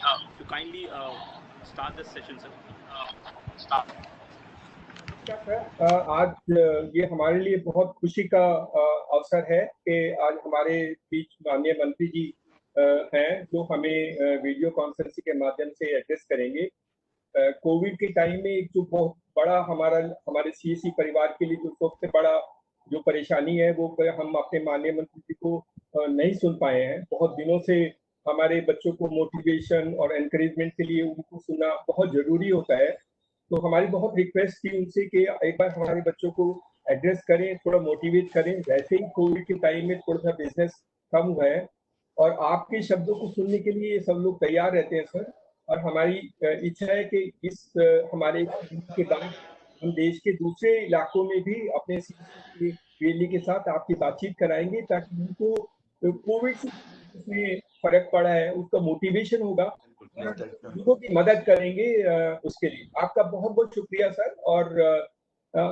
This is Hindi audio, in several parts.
to kindly start this session, sir. आज ये हमारे लिए बहुत खुशी का अवसर है कि आज हमारे बीच माननीय मंत्री जी हैं जो हमें वीडियो कॉन्फ्रेंसिंग के माध्यम से एड्रेस करेंगे। कोविड के टाइम में एक जो बहुत बड़ा हमारे सीएससी परिवार के लिए जो सबसे बड़ा जो परेशानी है वो हम अपने माननीय मंत्री जी को नहीं सुन पाए हैं। बहुत दिनों से हमारे बच्चों को मोटिवेशन और एनकरेजमेंट के लिए उनको सुनना बहुत जरूरी होता है, तो हमारी बहुत रिक्वेस्ट थी उनसे कि एक बार हमारे बच्चों को एड्रेस करें, थोड़ा मोटिवेट करें। वैसे ही कोविड के टाइम में थोड़ा सा बिजनेस कम हुआ है और आपके शब्दों को सुनने के लिए सब लोग तैयार रहते हैं सर। और हमारी इच्छा है कि इस हमारे के बाद हम देश के दूसरे इलाकों में भी अपने सीएससी के साथ आपकी बातचीत कराएंगे ताकि उनको कोविड से फर्क पड़ा है उसका मोटिवेशन होगा, लोगों की मदद करेंगे। उसके लिए आपका बहुत बहुत शुक्रिया सर। और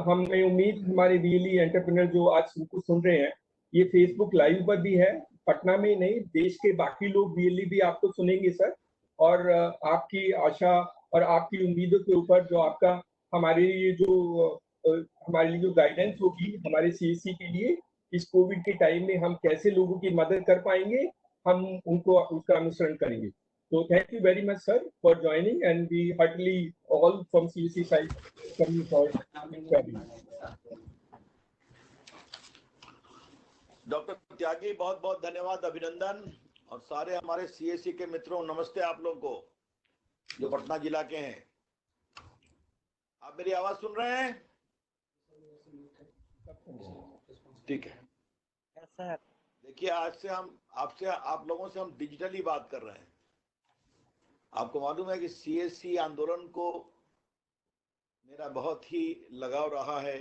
हमें उम्मीद हमारे बीएलई एंटरप्रेन्योर जो आज हमको सुन रहे हैं, ये फेसबुक लाइव पर भी है, पटना में नहीं देश के बाकी लोग बीएलई भी आपको सुनेंगे सर। और आपकी आशा और आपकी उम्मीदों के ऊपर जो आपका हमारे लिए जो गाइडेंस होगी हमारे सीएससी के लिए इस कोविड के टाइम में हम कैसे लोगों की मदद कर पाएंगे, हम उनको उसका अनुसरण करेंगे। So thank you very much, sir, for joining, and we heartily all from CSC side come for inquiry. Doctor Tyagi बहुत बहुत धन्यवाद, अभिनंदन। और सारे हमारे सीएससी के मित्रों, नमस्ते आप लोग को जो पटना जिला के हैं। आप मेरी आवाज सुन रहे हैं? ठीक है। देखिए, आज से हम आप लोगों से हम डिजिटली बात कर रहे हैं। आपको मालूम है कि सीएससी आंदोलन को मेरा बहुत ही लगाव रहा है।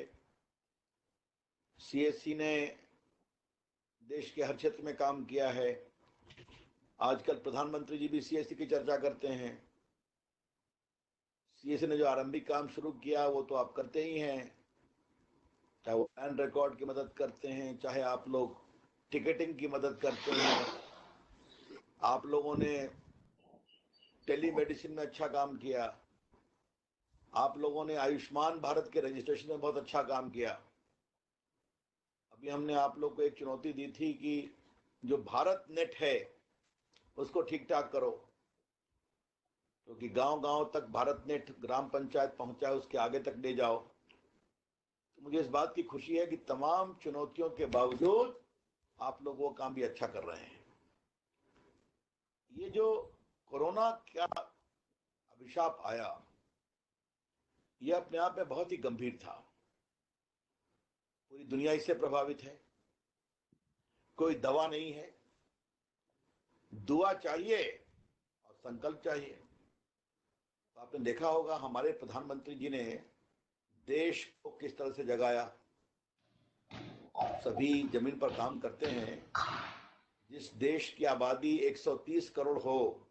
सीएससी ने देश के हर क्षेत्र में काम किया है। आजकल प्रधानमंत्री जी भी सीएससी की चर्चा करते हैं। सीएससी ने जो आरंभिक काम शुरू किया वो तो आप करते ही हैं, चाहे वो लैंड रिकॉर्ड की मदद करते हैं, चाहे आप लोग टिकटिंग की मदद करते हैं। आप लोगों ने टेलीमेडिसिन में अच्छा काम किया। आप लोगों ने आयुष्मान भारत के रजिस्ट्रेशन में बहुत अच्छा काम किया। अभी हमने आप लोग को एक चुनौती दी थी कि जो भारत नेट है उसको ठीक ठाक करो, क्योंकि गांव-गांव तक भारत नेट ग्राम पंचायत पहुंचा है, उसके आगे तक ले जाओ। तो मुझे इस बात की खुशी है कि तमाम चुनौतियों के बावजूद आप लोग वो काम भी अच्छा कर रहे हैं। ये जो कोरोना का अभिशाप आया, यह अपने आप में बहुत ही गंभीर था। पूरी दुनिया इससे प्रभावित है। कोई दवा नहीं है, दुआ चाहिए और संकल्प चाहिए। तो आपने देखा होगा हमारे प्रधानमंत्री जी ने देश को किस तरह से जगाया। सभी जमीन पर काम करते हैं। जिस देश की आबादी 130 करोड़ हो,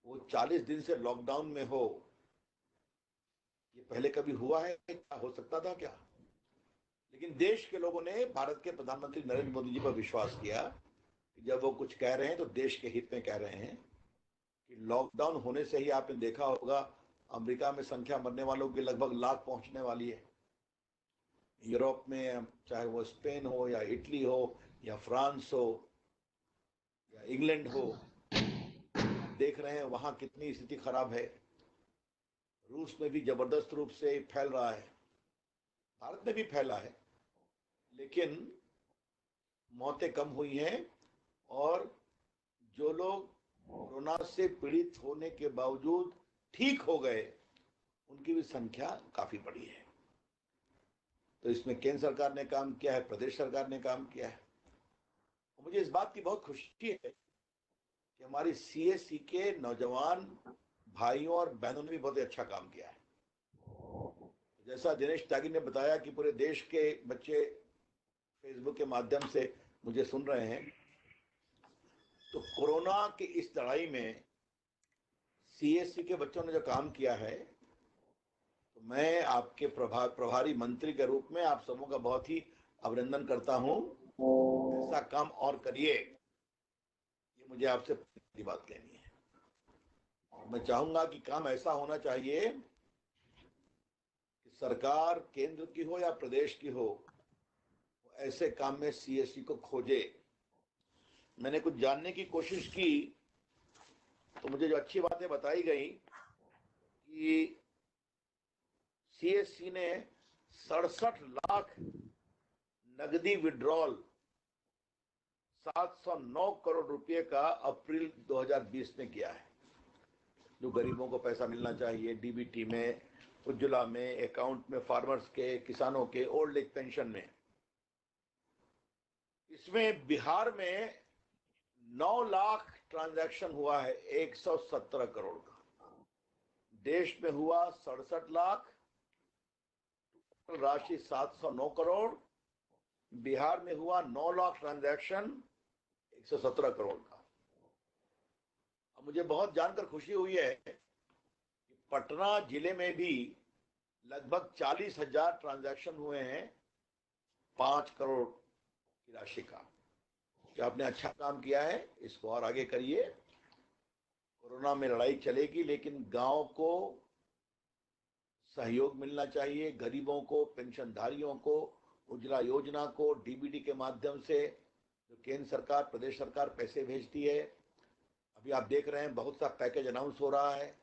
वो 40 दिन से लॉकडाउन में हो, ये पहले कभी हुआ है? क्या हो सकता था क्या? लेकिन देश के लोगों ने भारत के प्रधानमंत्री नरेंद्र मोदी जी पर विश्वास किया कि जब वो कुछ कह रहे हैं तो देश के हित में कह रहे हैं। कि लॉकडाउन होने से ही आपने देखा होगा अमेरिका में संख्या मरने वालों की लगभग लाख पहुंचने वाली है। यूरोप में चाहे वो स्पेन हो या इटली हो या फ्रांस हो या इंग्लैंड हो, देख रहे हैं वहां कितनी स्थिति खराब है। रूस में भी जबरदस्त रूप से फैल रहा है, भारत में भी फैला है, लेकिन मौतें कम हुई हैं। और जो लोग कोरोना से पीड़ित होने के बावजूद ठीक हो गए, उनकी भी संख्या काफी बड़ी है। तो इसमें केंद्र सरकार ने काम किया है, प्रदेश सरकार ने काम किया है। मुझे इस बात की बहुत खुशी है कि हमारी सीएससी के नौजवान भाइयों और बहनों ने भी बहुत अच्छा काम किया है। जैसा दिनेश त्यागी ने बताया कि पूरे देश के बच्चे फेसबुक के माध्यम से मुझे सुन रहे हैं, तो कोरोना की इस लड़ाई में सीएससी के बच्चों ने जो काम किया है, तो मैं आपके प्रभारी मंत्री के रूप में आप सबों का बहुत ही अभिनंदन करता हूं। ऐसा काम और करिए, ये मुझे आपसे पहली बात कहनी है। मैं चाहूंगा कि काम ऐसा होना चाहिए कि सरकार केंद्र की हो या प्रदेश की हो, ऐसे काम में सीएससी को खोजे। मैंने कुछ जानने की कोशिश की तो मुझे जो अच्छी बातें बताई गई कि सीएससी ने 67 लाख नगदी विड्रॉल 709 करोड़ रुपए का अप्रैल 2020 में किया है, जो गरीबों को पैसा मिलना चाहिए डीबीटी में, उज्ज्वला में, अकाउंट में, फार्मर्स के, किसानों के, ओल्ड एज पेंशन में। इसमें बिहार में 9 लाख ट्रांजैक्शन हुआ है 117 करोड़ का, देश में हुआ 67 लाख, राशि 709 करोड़, बिहार में हुआ 9 लाख ट्रांजैक्शन 117 करोड़ का। अब मुझे बहुत जानकर खुशी हुई है कि पटना जिले में भी लगभग 40,000 ट्रांजैक्शन हुए हैं 5 करोड़ की राशि का। कि आपने अच्छा काम किया है, इसको और आगे करिए। कोरोना में लड़ाई चलेगी, लेकिन गांव को सहयोग मिलना चाहिए, गरीबों को, पेंशनधारियों को, उज्ज्वला योजना को, डीबीटी के माध्यम से जो केंद्र सरकार, प्रदेश सरकार पैसे भेजती है। अभी आप देख रहे हैं बहुत सा पैकेज अनाउंस हो रहा है,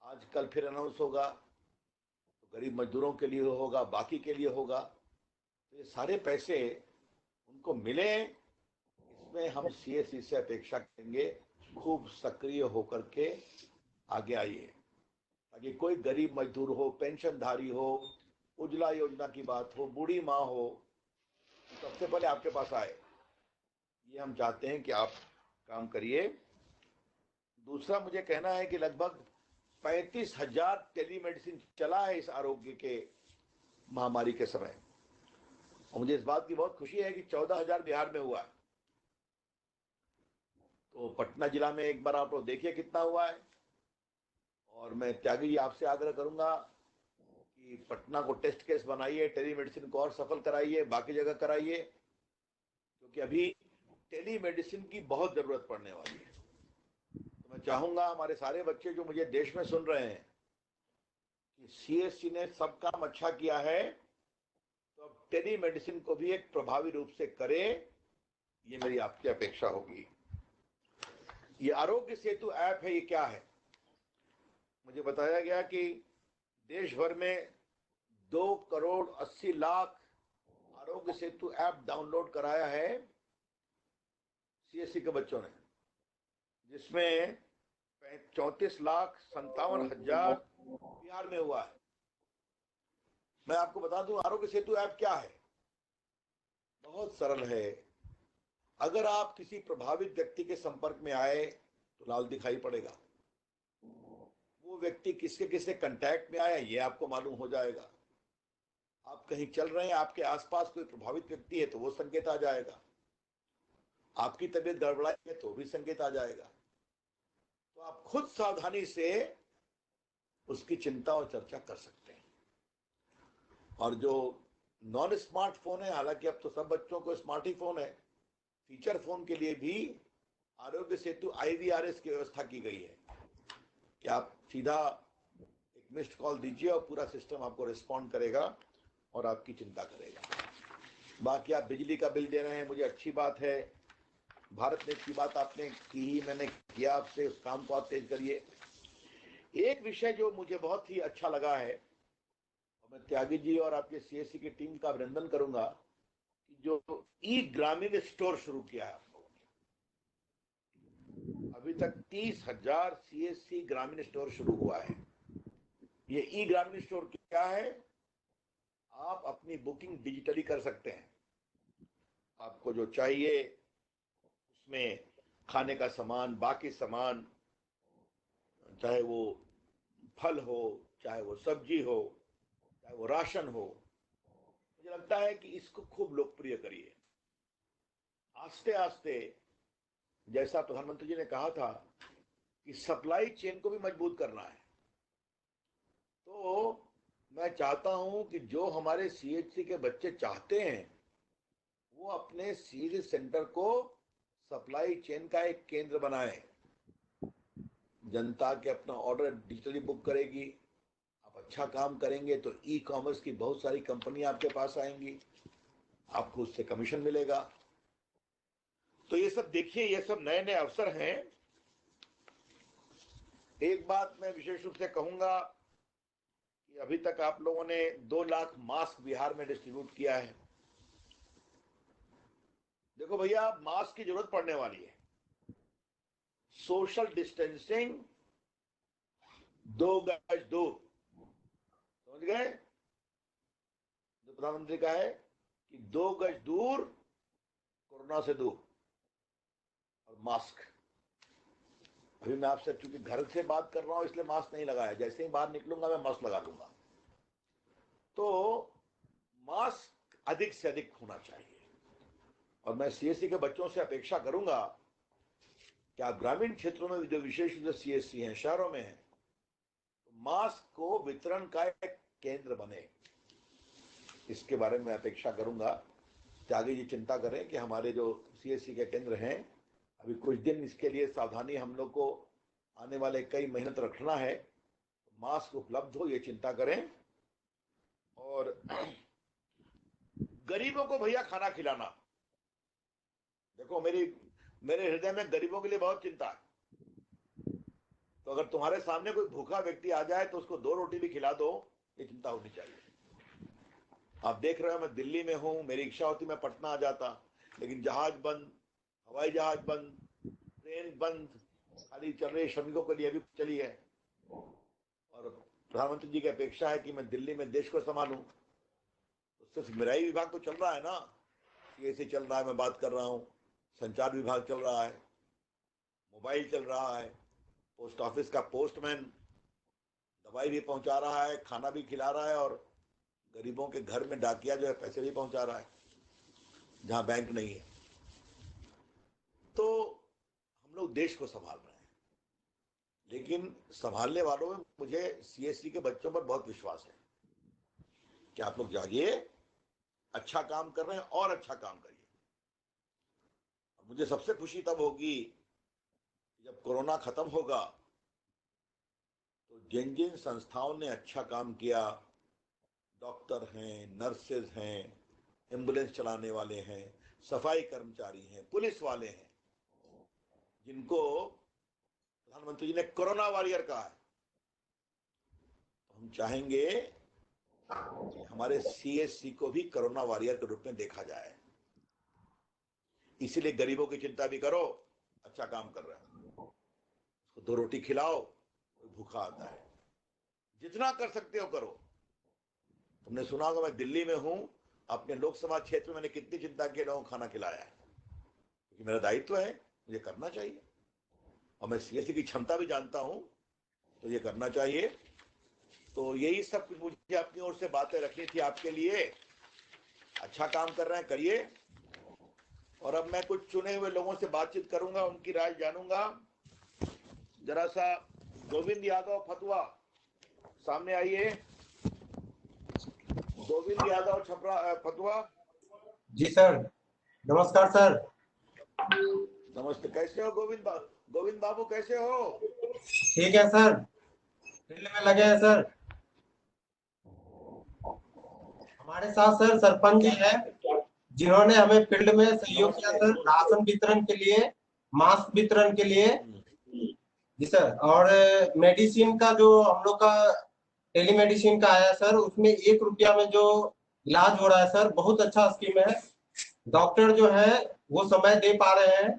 आज कल फिर अनाउंस होगा, तो गरीब मजदूरों के लिए होगा, बाकी के लिए होगा। तो ये सारे पैसे उनको मिले, इसमें हम सीएससी से अपेक्षा करेंगे खूब सक्रिय होकर के आगे आइए, ताकि कोई गरीब मजदूर हो, पेंशनधारी हो, उज्ज्वला योजना की बात हो, बूढ़ी माँ हो, तो सबसे पहले आपके पास आए। ये हम चाहते हैं कि आप काम करिए। दूसरा मुझे कहना है कि लगभग 35,000 टेलीमेडिसिन चला है इस आरोग्य के महामारी के समय, और मुझे इस बात की बहुत खुशी है कि 14,000 बिहार में हुआ है। तो पटना जिला में एक बार आप लोग देखिए कितना हुआ है। और मैं त्यागी जी आपसे आग्रह करूंगा कि पटना को टेस्ट केस बनाइए, टेलीमेडिसिन को और सफल कराइए, बाकी जगह कराइए, क्योंकि अभी टेलीमेडिसिन की बहुत जरूरत पड़ने वाली है। तो मैं चाहूंगा हमारे सारे बच्चे जो मुझे देश में सुन रहे हैं कि सीएससी ने सब काम अच्छा किया है, तो अब टेलीमेडिसिन को भी एक प्रभावी रूप से करे, ये मेरी आपकी अपेक्षा होगी। ये आरोग्य सेतु ऐप है, ये क्या है? मुझे बताया गया कि देश भर में 2 करोड़ 80 लाख आरोग्य सेतु ऐप डाउनलोड कराया है सीएससी के बच्चों ने, जिसमें 34,57,हजार बिहार में हुआ है। मैं आपको बता दूं आरोग्य सेतु ऐप क्या है। बहुत सरल है। अगर आप किसी प्रभावित व्यक्ति के संपर्क में आए तो लाल दिखाई पड़ेगा, वो व्यक्ति किसके किससे कांटेक्ट में आया ये आपको मालूम हो जाएगा। आप कहीं चल रहे हैं, आपके आसपास कोई प्रभावित व्यक्ति है तो वो संकेत आ जाएगा, आपकी तबीयत गड़बड़ाई है तो भी संकेत आ जाएगा। तो आप खुद सावधानी से उसकी चिंता और चर्चा कर सकते हैं। और जो नॉन स्मार्टफोन है, हालांकि अब तो सब बच्चों को स्मार्ट ही फोन है, फीचर फोन के लिए भी आरोग्य सेतु IVRS की व्यवस्था की गई है कि आप सीधा एक मिस्ड कॉल दीजिए और पूरा सिस्टम आपको रिस्पॉन्ड करेगा और आपकी चिंता करेगा। बाकी आप बिजली का बिल दे रहे हैं, मुझे अच्छी बात है। भारत नेट की बात आपने की ही, मैंने किया आपसे, उस काम को आप तेज करिए। एक विषय जो मुझे बहुत ही अच्छा लगा है, और मैं त्यागी जी और आपके सीएससी की टीम का अभिनंदन करूंगा, कि जो ई ग्रामीण स्टोर शुरू किया है आप लोगों ने। अभी तक 30,000 सीएससी ग्रामीण स्टोर शुरू हुआ है। ये ई ग्रामीण स्टोर क्या है? आप अपनी बुकिंग डिजिटली कर सकते हैं। आपको जो चाहिए उसमें खाने का सामान, बाकी सामान, चाहे वो फल हो, चाहे वो सब्जी हो, चाहे वो राशन हो, मुझे लगता है कि इसको खूब लोकप्रिय करिए। आस्ते आस्ते, जैसा प्रधानमंत्री जी ने कहा था कि सप्लाई चेन को भी मजबूत करना है, तो मैं चाहता हूं कि जो हमारे सीएचसी के बच्चे चाहते हैं वो अपने सीएचसी सेंटर को सप्लाई चेन का एक केंद्र बनाए। जनता के अपना ऑर्डर डिजिटली बुक करेगी। आप अच्छा काम करेंगे तो ई कॉमर्स की बहुत सारी कंपनियां आपके पास आएंगी, आपको उससे कमीशन मिलेगा। तो ये सब देखिए, ये सब नए नए अवसर हैं। एक बात मैं विशेष रूप से कहूंगा कि अभी तक आप लोगों ने 2 लाख मास्क बिहार में डिस्ट्रीब्यूट किया है। देखो भैया, मास्क की जरूरत पड़ने वाली है। सोशल डिस्टेंसिंग, 2 गज दूर, समझ गए? जो प्रधानमंत्री का है कि 2 गज दूर, कोरोना से दूर, और मास्क। अभी मैं आपसे चूंकि घर से बात कर रहा हूं इसलिए मास्क नहीं लगाया, जैसे ही बाहर निकलूंगा मैं मास्क लगा लूंगा। तो मास्क अधिक से अधिक होना चाहिए। और मैं सीएससी के बच्चों से अपेक्षा करूंगा कि आप ग्रामीण क्षेत्रों में जो विशेष रूप से सीएससी हैं, शहरों में हैं, तो मास्क को वितरण का एक केंद्र बने। इसके बारे में अपेक्षा करूंगा कि आगे ये चिंता करें कि हमारे जो सीएससी के केंद्र हैं, अभी कुछ दिन इसके लिए सावधानी हम लोग को आने वाले कई महीने तक रखना है, मास्क उपलब्ध हो, ये चिंता करें। और गरीबों को भैया खाना खिलाना, देखो मेरे हृदय में गरीबों के लिए बहुत चिंता है। तो अगर तुम्हारे सामने कोई भूखा व्यक्ति आ जाए तो उसको 2 रोटी भी खिला दो, ये चिंता होनी चाहिए। आप देख रहे हो मैं दिल्ली में हूं, मेरी इच्छा होती मैं पटना आ जाता, लेकिन जहाज बंद, हवाई जहाज बंद, ट्रेन बंद, खाली चल रही श्रमिकों के लिए भी चली है। और प्रधानमंत्री जी की अपेक्षा है कि मैं दिल्ली में देश को संभालूं। तो सिर्फ मेरा ही विभाग तो चल रहा है ना, सीएससी चल रहा है, मैं बात कर रहा हूं, संचार विभाग चल रहा है, मोबाइल चल रहा है, पोस्ट ऑफिस का पोस्टमैन दवाई भी पहुंचा रहा है, खाना भी खिला रहा है, और गरीबों के घर में डाकिया जो है पैसे भी पहुंचा रहा है जहां बैंक नहीं है। तो हम लोग देश को संभाल रहे हैं, लेकिन संभालने वालों में मुझे सीएससी के बच्चों पर बहुत विश्वास है कि आप लोग जागिए, अच्छा काम कर रहे हैं और अच्छा काम करिए। मुझे सबसे खुशी तब होगी जब कोरोना खत्म होगा, तो जिन जिन संस्थाओं ने अच्छा काम किया, डॉक्टर हैं, नर्सेज हैं, एम्बुलेंस चलाने वाले हैं, सफाई कर्मचारी हैं, पुलिस वाले हैं, जिनको प्रधानमंत्री जी ने कोरोना वॉरियर कहा है, तो हम चाहेंगे कि हमारे सीएससी को भी कोरोना वॉरियर के रूप में देखा जाए। इसीलिए गरीबों की चिंता भी करो, अच्छा काम कर रहे हैं, उसको 2 रोटी खिलाओ, कोई भूखा आता है, जितना कर सकते हो करो। तुमने सुना होगा मैं दिल्ली में हूं, अपने लोकसभा क्षेत्र में मैंने कितनी चिंता के लोगों को खाना खिलाया है, क्योंकि मेरा दायित्व है, मुझे करना चाहिए, और मैं सीएससी की क्षमता भी जानता हूं, तो ये करना चाहिए। तो यही सब कुछ मुझे अपनी ओर से बातें रखनी थी आपके लिए। अच्छा काम कर रहे हैं, करिए। और अब मैं कुछ चुने हुए लोगों से बातचीत करूंगा, उनकी राय जानूंगा। जरा सा गोविंद यादव फतुआ सामने आइए। गोविंद यादव छपरा फतुआ। जी सर, नमस्कार सर। नमस्ते, कैसे हो गोविंद बाबू कैसे हो? ठीक है सर, फील्ड में लगे हैं सर। हमारे साथ सर सरपंच जी हैं, जिन्होंने हमें फील्ड में सहयोग किया सर, राशन वितरण के लिए, मास्क वितरण के लिए। जी सर, और मेडिसिन का जो हम लोग का टेली मेडिसिन का आया सर, उसमें 1 रुपया में जो इलाज हो रहा है सर, बहुत अच्छा स्कीम है। डॉक्टर जो है वो समय दे पा रहे हैं,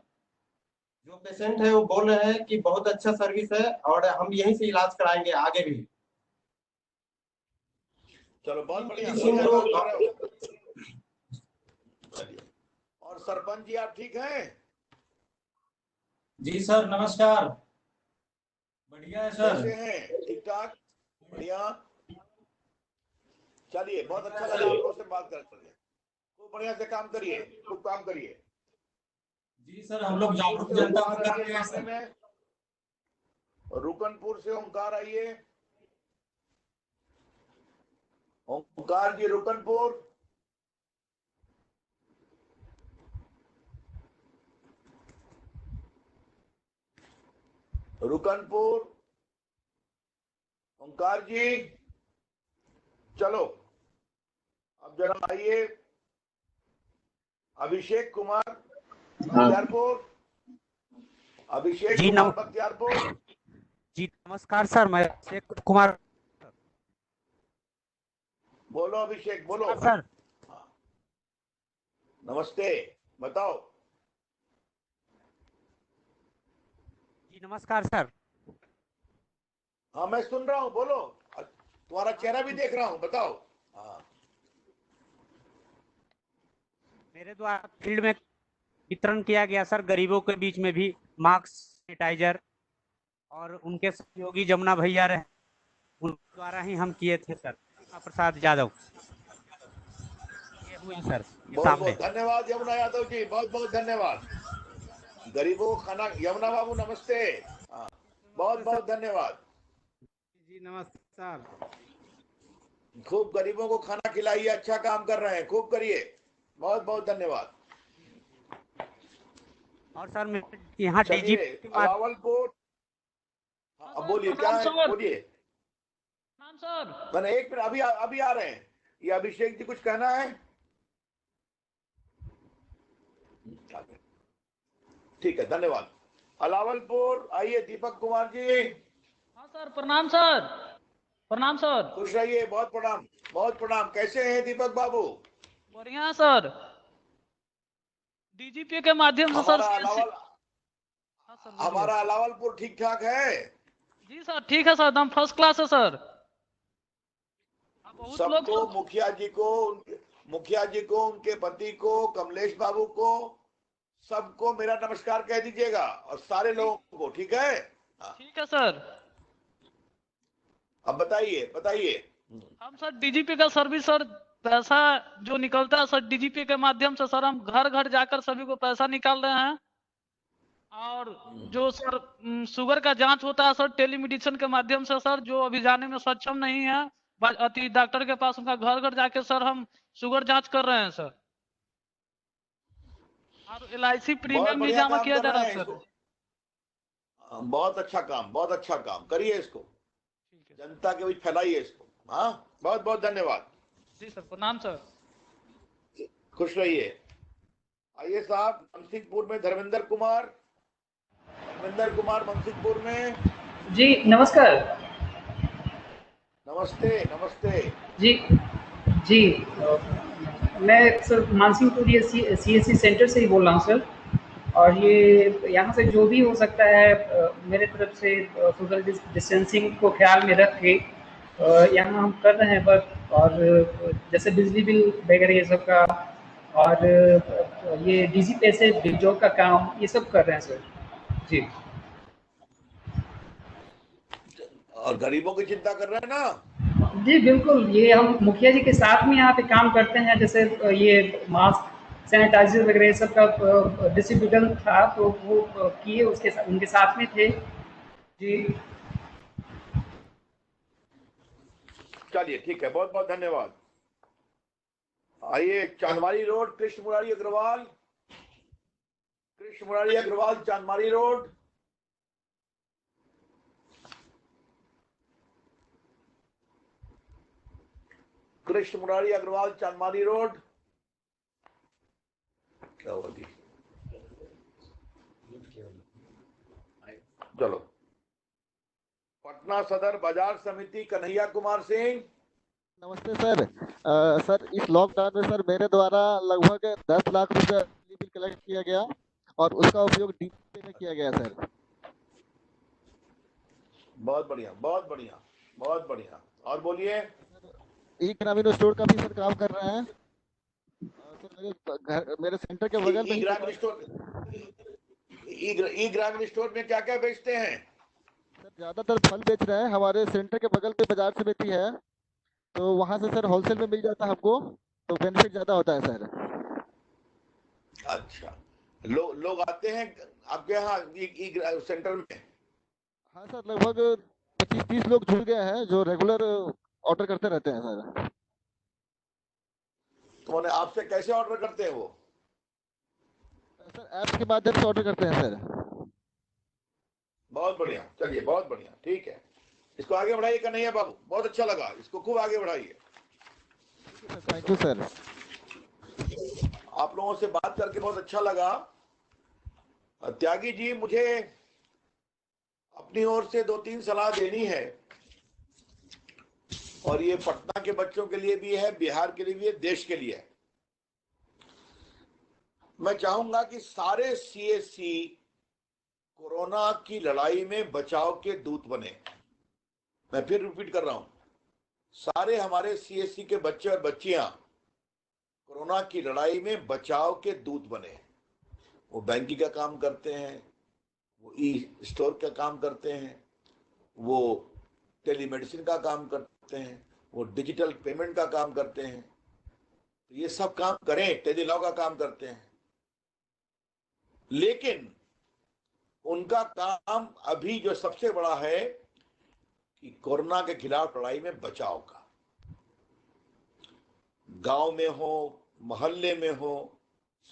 जो पेशेंट है वो बोल रहे हैं कि बहुत अच्छा सर्विस है, और हम यहीं से इलाज कराएंगे आगे भी। चलो बहुत बढ़िया, मेडिसिन बढ़िया जो काम कर रहे हो। और सरपंच जी आप ठीक हैं? जी सर, नमस्कार। बढ़िया है सर। कैसे हैं? ठीक ठाक, बढ़िया। चलिए, बहुत अच्छा लगा आप लोगों से बात करके। खूब बढ़िया से काम करिए, खूब काम करिए। जी सर, हम लोग जागरूक जनता को कर रहे हैं सर। रुकनपुर से ओंकार आइए। ओंकार जी रुकनपुर। रुकनपुर, ओंकार जी, चलो अब जरा आइए। अभिषेक कुमार बख्तियारपुर, अभिषेक जी कुमार बख्तियारपुर। जी नमस्कार सर, मैं अभिषेक कुमार। बोलो अभिषेक, बोलो। सर नमस्ते, बताओ। जी नमस्कार सर। हाँ मैं सुन रहा हूँ, बोलो। तुम्हारा चेहरा भी देख रहा हूँ, बताओ। हाँ। मेरे द्वारा फील्ड में वितरण किया गया सर, गरीबों के बीच में भी मास्क, सैनिटाइजर, और उनके सहयोगी जमुना भैया रहे, उनके द्वारा ही हम किए थे सर। प्रसाद यादव ये हुए सर, ये बहुत सामने। बहुत धन्यवाद यमुना यादव जी, बहुत बहुत धन्यवाद। गरीबों को खाना, यमुना बाबू नमस्ते। हाँ, बहुत बहुत धन्यवाद जी नमस्कार। खूब गरीबों को खाना खिलाइए, अच्छा काम कर रहे हैं, खूब करिए। बहुत बहुत धन्यवाद। और सर मैं यहाँ चलिए अलावलपुर। अब बोलिए, क्या है, बोलिए। सर मैंने एक मिनट, अभी आ रहे हैं। ये अभिषेक जी कुछ कहना है? ठीक है, धन्यवाद। अलावलपुर आइए, दीपक कुमार जी। हाँ सर, प्रणाम सर। प्रणाम सर। खुश रहिए, बहुत प्रणाम, बहुत प्रणाम। कैसे हैं दीपक बाबू? बढ़िया सर। डीजीपी के माध्यम से सर हमारा अलावलपुर ठीक ठाक है? जी सर ठीक है सर, एकदम फर्स्ट क्लास है सर। सबको, मुखिया जी को, उनके पति को, कमलेश बाबू को, सबको मेरा नमस्कार कह दीजिएगा, और सारे लोगों को, ठीक है? ठीक है सर। अब बताइए। हम सर डीजीपी का सर्विस सर, पैसा जो निकलता है सर डीजीपी के माध्यम से सर, हम घर घर जाकर सभी को पैसा निकाल रहे हैं। और जो सर शुगर का जांच होता है सर टेलीमेडिसिन के माध्यम से सर, जो अभी जाने में सक्षम नहीं है अति डॉक्टर के पास, उनका घर घर जाके सर हम शुगर जांच कर रहे हैं सर। और LIC प्रीमियम भी जमा किया जा रहा है सर। बहुत अच्छा काम करिए, इसको जनता के बीच फैलाइए इसको। हाँ, बहुत बहुत धन्यवाद। जी सर, प्रणाम सर। खुश रहिए। आइए साहब, मनसिंहपुर में धर्मेंद्र कुमार मनसिंहपुर में। जी नमस्कार। नमस्ते जी मैं सर मानसिंहपुर ये CSC सेंटर से ही बोल रहा हूँ सर। और ये यहाँ से जो भी हो सकता है मेरे तरफ से सोशल डिस्टेंसिंग को ख्याल में रख के यहाँ हम कर रहे हैं वर्क। और जैसे बिजली बिल वगैरह ये सब का, और ये डीजी पैसे बिजों का काम, ये सब कर रहे हैं सर। जी। और गरीबों की चिंता कर रहे हैं ना? जी बिल्कुल, ये हम मुखिया जी के साथ में यहाँ पे काम करते हैं। जैसे ये मास्क, सैनिटाइजर वगैरह सब का डिस्ट्रीब्यूटर था, तो वो किए, उनके साथ में थे। जी चलिए, ठीक है, बहुत बहुत धन्यवाद। आइए चांदमारी रोड, कृष्ण मुरारी अग्रवाल, चांदमारी रोड। कृष्ण मुरारी अग्रवाल, चांदमारी रोड। क्या हुआ जी? चलो, पटना सदर बाजार समिति, कन्हैया कुमार सिंह। नमस्ते सर। सर इस लॉकडाउन में सर मेरे द्वारा लगभग 10 लाख रुपए बिल कलेक्ट किया गया, और उसका उपयोग डीपी में किया गया सर। बहुत बढ़िया। और बोलिए। ई ग्रामीण स्टोर का भी सर काम कर रहे हैं सर। मेरे सेंटर के बगल में ई ग्रामीण स्टोर में क्या क्या बेचते हैं? सर ज्यादातर फल बेच रहे हैं। हमारे सेंटर के बगल पे बाजार समिति है, तो वहां से सर होलसेल में मिल जाता है हमको, तो बेनिफिट ज्यादा होता है सर। अच्छा, लोग आते हैं आपके यहाँ ई सेंटर में? हाँ सर, लगभग 25-30 लोग जुड़ गए हैं जो रेगुलर ऑर्डर करते रहते हैं सर। तो आपसे कैसे ऑर्डर करते हैं वो? सर ऐप के माध्यम से ऑर्डर करते हैं सर। बहुत बढ़िया, चलिए बहुत बढ़िया, ठीक है। इसको आगे बढ़ाइए कन्हैया बाबू, बहुत अच्छा लगा, इसको खूब आगे बढ़ाइए। Thank you sir. आप लोगों से बात करके बहुत अच्छा लगा। त्यागी जी, मुझे अपनी ओर से 2-3 सलाह देनी है, और ये पटना के बच्चों के लिए भी है, बिहार के लिए भी है, देश के लिए है। मैं चाहूंगा कि सारे सीएससी कोरोना की लड़ाई में बचाव के दूत बने। मैं फिर रिपीट कर रहा हूं, सारे हमारे सीएससी के बच्चे और बच्चियां कोरोना की लड़ाई में बचाव के दूत बने। वो बैंकिंग का काम करते हैं, वो ई स्टोर का काम करते हैं, वो टेलीमेडिसिन का काम करते हैं, वो डिजिटल पेमेंट का काम करते हैं। तो ये सब काम करें, टेलीलॉ का काम करते हैं, लेकिन उनका काम अभी जो सबसे बड़ा है कि कोरोना के खिलाफ लड़ाई में बचाव का। गांव में हो, मोहल्ले में हो,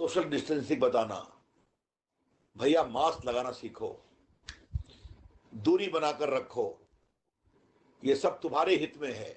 सोशल डिस्टेंसिंग बताना, भैया मास्क लगाना सीखो, दूरी बनाकर रखो, ये सब तुम्हारे हित में है।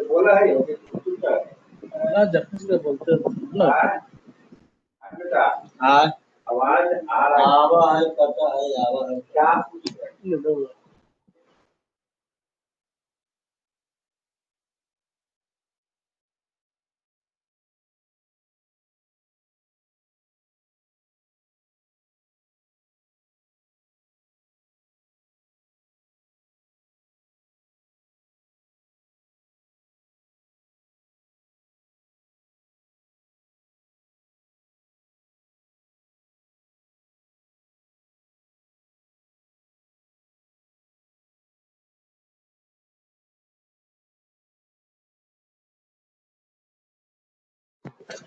बोला है जब बोलते बेटा, आवाज आ रहा है, पता है, आवाज क्या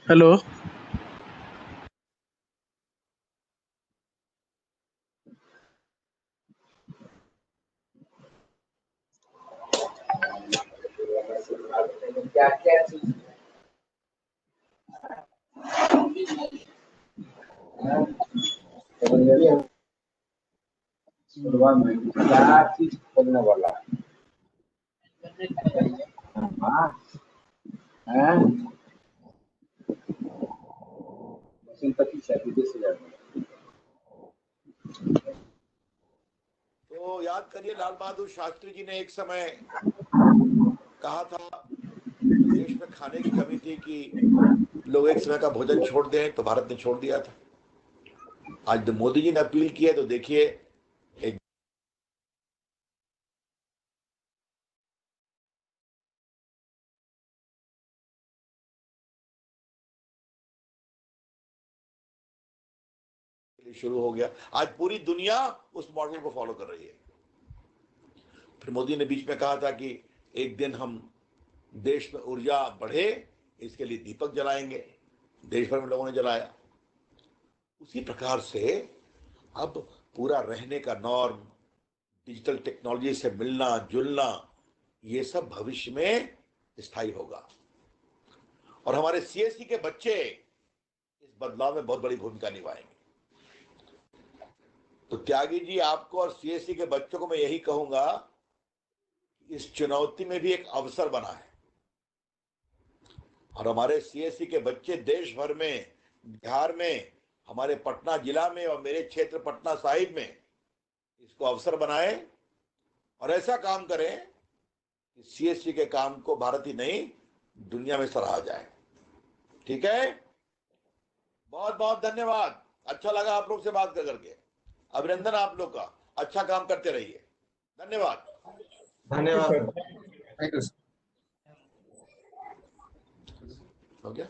हेलो। क्या क्या चीज क्या चीज खोलने वाला है? मशीन 25,000। तो याद करिए, लाल बहादुर शास्त्री जी ने एक समय कहा था, देश में खाने की कमी थी कि लोग एक समय का भोजन छोड़ दें, तो भारत ने छोड़ दिया था। आज मोदी जी ने अपील की है, तो देखिए एक शुरू हो गया। आज पूरी दुनिया उस मॉडल को फॉलो कर रही है। फिर मोदी ने बीच में कहा था कि एक दिन हम देश में ऊर्जा बढ़े, इसके लिए दीपक जलाएंगे। देश भर में लोगों ने जलाया। उसी प्रकार से अब पूरा रहने का नॉर्म, डिजिटल टेक्नोलॉजी से मिलना जुलना, ये सब भविष्य में स्थायी होगा, और हमारे सीएससी के बच्चे इस बदलाव में बहुत बड़ी भूमिका निभाएंगे। तो त्यागी जी, आपको और सीएससी के बच्चों को मैं यही कहूंगा, इस चुनौती में भी एक अवसर बना है और हमारे सीएससी के बच्चे देश भर में, बिहार में, हमारे पटना जिला में और मेरे क्षेत्र पटना साहिब में इसको अवसर बनाए और ऐसा काम करें कि सीएससी के काम को भारत ही नहीं दुनिया में सराहा जाए। ठीक है, बहुत बहुत धन्यवाद। अच्छा लगा आप लोग से बात करके। अभिनंदन आप लोग का, अच्छा काम करते रहिए। धन्यवाद। धन्यवाद। Thank you. हो गया।